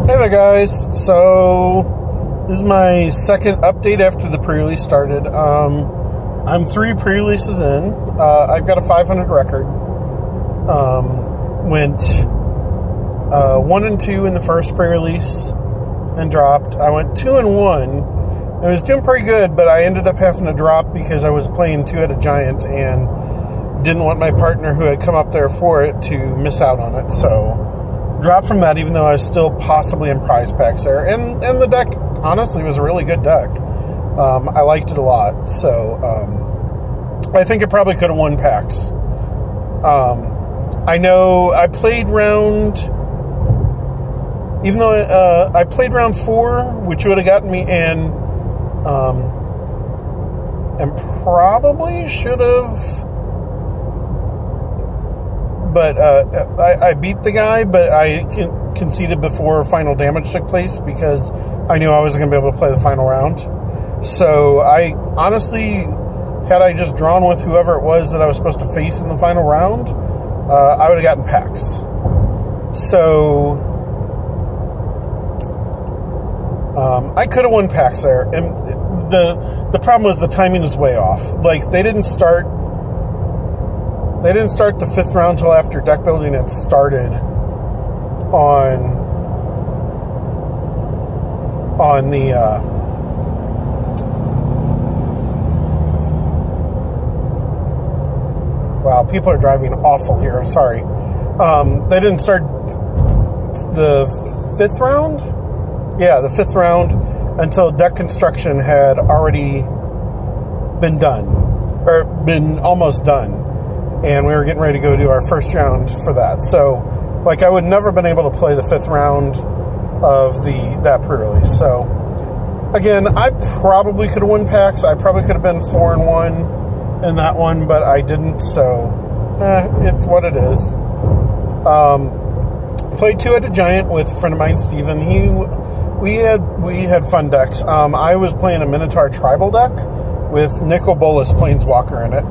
Hey there guys, so this is my second update after the pre-release started. I'm 3 pre-releases in. I've got a 500 record. Went 1 and 2 in the first pre-release and dropped. I went 2 and 1. It was doing pretty good, but I ended up having to drop because I was playing Two-Headed Giant and didn't want my partner who had come up there for it to miss out on it, so dropped from that, even though I was still possibly in prize packs there. And the deck, honestly, was a really good deck. I liked it a lot. So, I think it probably could have won packs. I know I played round... Even though I played round 4, which would have gotten me in... and probably should have... But I beat the guy, but I conceded before final damage took place because I knew I wasn't going to be able to play the final round. So I honestly, had I just drawn with whoever it was that I was supposed to face in the final round, I would have gotten packs. So I could have won packs there. And the problem was the timing was way off. Like, they didn't start the 5th round until after deck building had started on the wow, people are driving awful here, sorry. They didn't start the 5th round? Yeah, the 5th round until deck construction had already been done, or been almost done. And we were getting ready to go do our first round for that. So, like, I would never been able to play the 5th round of that pre-release. So, again, I probably could have won packs. I probably could have been 4 and 1 in that one, but I didn't. So, it's what it is. Played Two-Headed Giant with a friend of mine, Steven. We had fun decks. I was playing a Minotaur tribal deck with Nicol Bolas Planeswalker in it.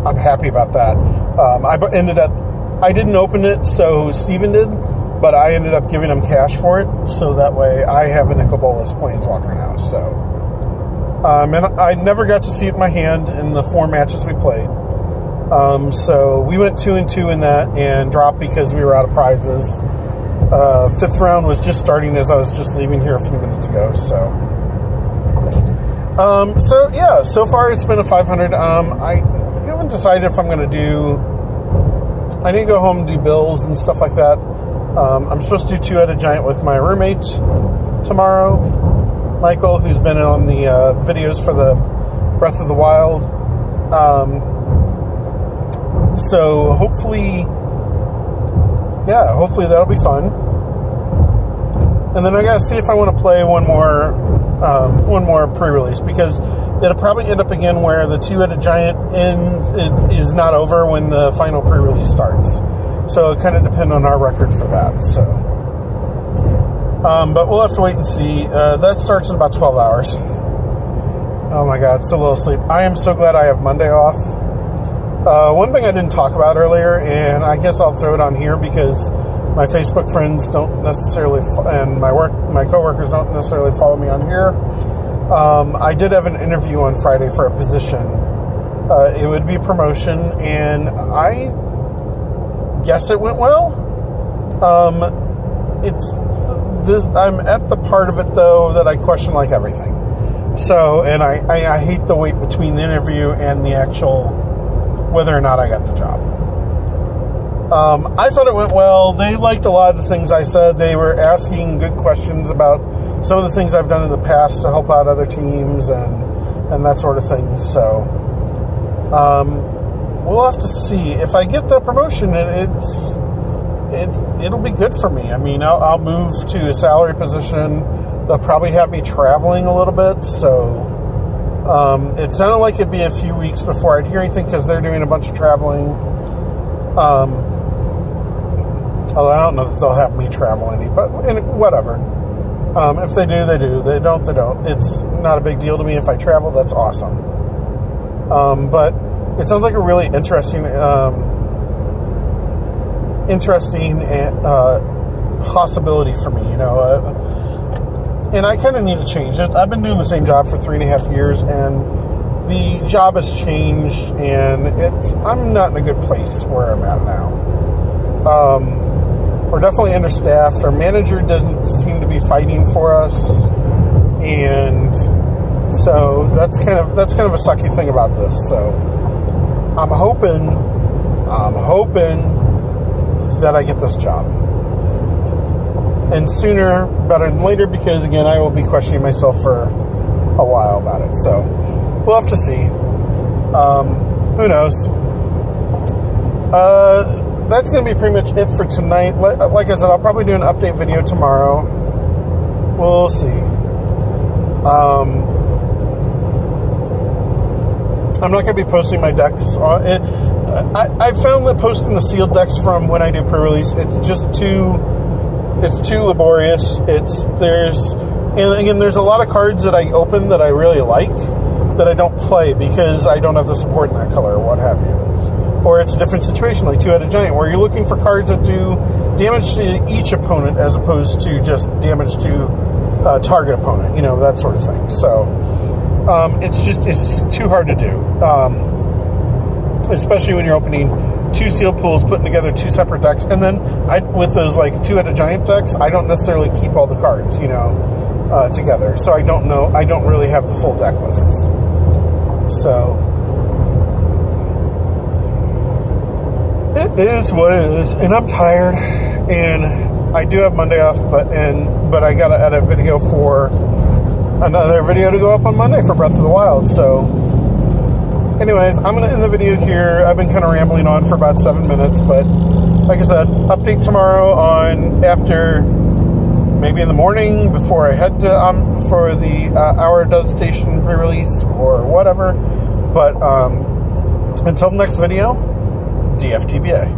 I'm happy about that. I didn't open it, so Steven did, but I ended up giving him cash for it, so that way I have a Nicol Bolas Planeswalker now. So, and I never got to see it in my hand in the 4 matches we played. So we went 2 and 2 in that and dropped because we were out of prizes. 5th round was just starting as I was just leaving here a few minutes ago. So yeah, so far it's been a 500. I haven't decided if I'm going to do... I need to go home and do bills and stuff like that. I'm supposed to do Two-Headed Giant with my roommate tomorrow, Michael, who's been on the videos for the Breath of the Wild. So hopefully, yeah, hopefully that'll be fun. And then I gotta see if I want to play one more pre-release, because it'll probably end up again where the Two-Headed Giant is not over when the final pre-release starts. So it kind of depends on our record for that. So, but we'll have to wait and see. That starts in about 12 hours. Oh my God, so little sleep. I am so glad I have Monday off. One thing I didn't talk about earlier, and I guess I'll throw it on here because my Facebook friends don't necessarily, and my coworkers don't necessarily follow me on here. I did have an interview on Friday for a position. It would be promotion, and I guess it went well. I'm at the part of it though that I question like everything. So, and I hate the wait between the interview and the actual whether or not I got the job. I thought it went well. They liked a lot of the things I said. They were asking good questions about some of the things I've done in the past to help out other teams and that sort of thing. So, we'll have to see. If I get the promotion, it'll be good for me. I mean, I'll move to a salary position. They'll probably have me traveling a little bit, so it sounded like it'd be a few weeks before I'd hear anything because they're doing a bunch of traveling. Although I don't know that they'll have me travel any, but whatever. If they do, they do. They don't, they don't. It's not a big deal to me. If I travel, that's awesome. But it sounds like a really interesting possibility for me, you know. And I kind of need to change it. I've been doing the same job for 3.5 years, and the job has changed, and I'm not in a good place where I'm at now. We're definitely understaffed. Our manager doesn't seem to be fighting for us, and so that's kind of a sucky thing about this. So I'm hoping that I get this job, and sooner better than later, because again, I will be questioning myself for a while about it. So we'll have to see. Who knows? That's going to be pretty much it for tonight. Like I said, I'll probably do an update video tomorrow. We'll see. I'm not going to be posting my decks. I found that posting the sealed decks from when I do pre-release, it's too laborious. And again, there's a lot of cards that I open that I really like that I don't play because I don't have the support in that color or what have you. Or it's a different situation, like Two-Headed Giant, where you're looking for cards that do damage to each opponent as opposed to just damage to target opponent, you know, that sort of thing. So it's too hard to do, especially when you're opening 2 sealed pools, putting together 2 separate decks, and then with those like Two-Headed Giant decks, I don't necessarily keep all the cards, you know, together. So I don't really have the full deck lists. So it is what it is, and I'm tired, and I do have Monday off, but I gotta edit video for another video to go up on Monday for Breath of the Wild. So anyways, I'm gonna end the video here. I've been kind of rambling on for about 7 minutes, but like I said, update tomorrow on after, maybe in the morning before I head to for the Hour of Devastation pre-release or whatever. But until the next video, DFTBA.